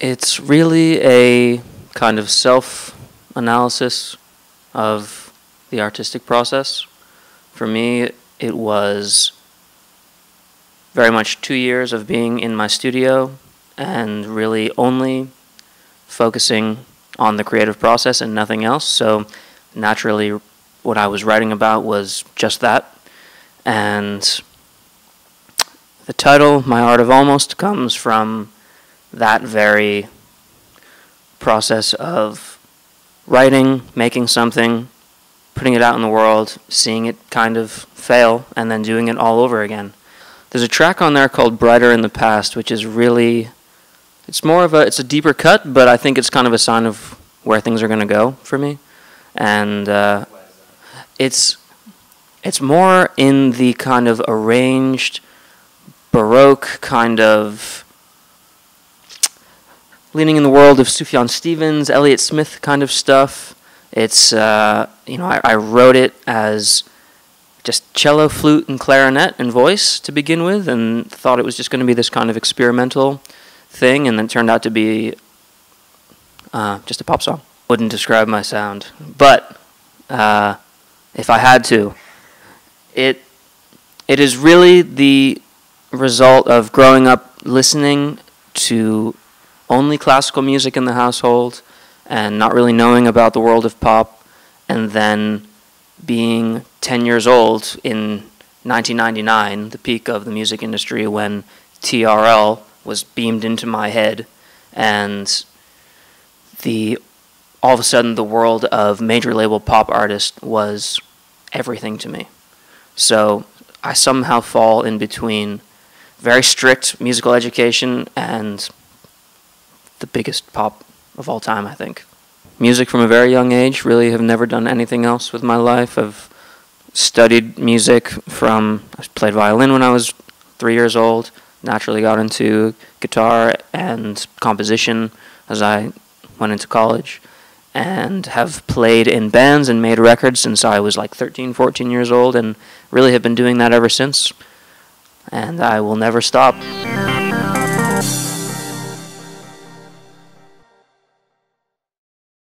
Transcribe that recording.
It's really a kind of self-analysis of the artistic process. For me, it was very much 2 years of being in my studio and really only focusing on the creative process and nothing else. So naturally, what I was writing about was just that. And the title, My Art of Almost, comes from that very process of writing, making something, putting it out in the world, seeing it kind of fail, and then doing it all over again. There's a track on there called Brighter in the Past, which is really, it's a deeper cut, but I think it's kind of a sign of where things are going to go for me. And it's more in the kind of arranged, Baroque kind of leaning in the world of Sufjan Stevens, Elliott Smith kind of stuff. It's, I wrote it as just cello, flute, and clarinet and voice to begin with, and thought it was just going to be this kind of experimental thing, and then it turned out to be just a pop song. Wouldn't describe my sound, but if I had to, it is really the result of growing up listening to only classical music in the household and not really knowing about the world of pop, and then being 10 years old in 1999, the peak of the music industry, when TRL was beamed into my head, and all of a sudden the world of major label pop artists was everything to me. So I somehow fall in between very strict musical education and the biggest pop of all time, I think. Music from a very young age, really have never done anything else with my life. I've studied music I played violin when I was 3 years old, naturally got into guitar and composition as I went into college, and have played in bands and made records since I was like 13, 14 years old, and really have been doing that ever since. And I will never stop.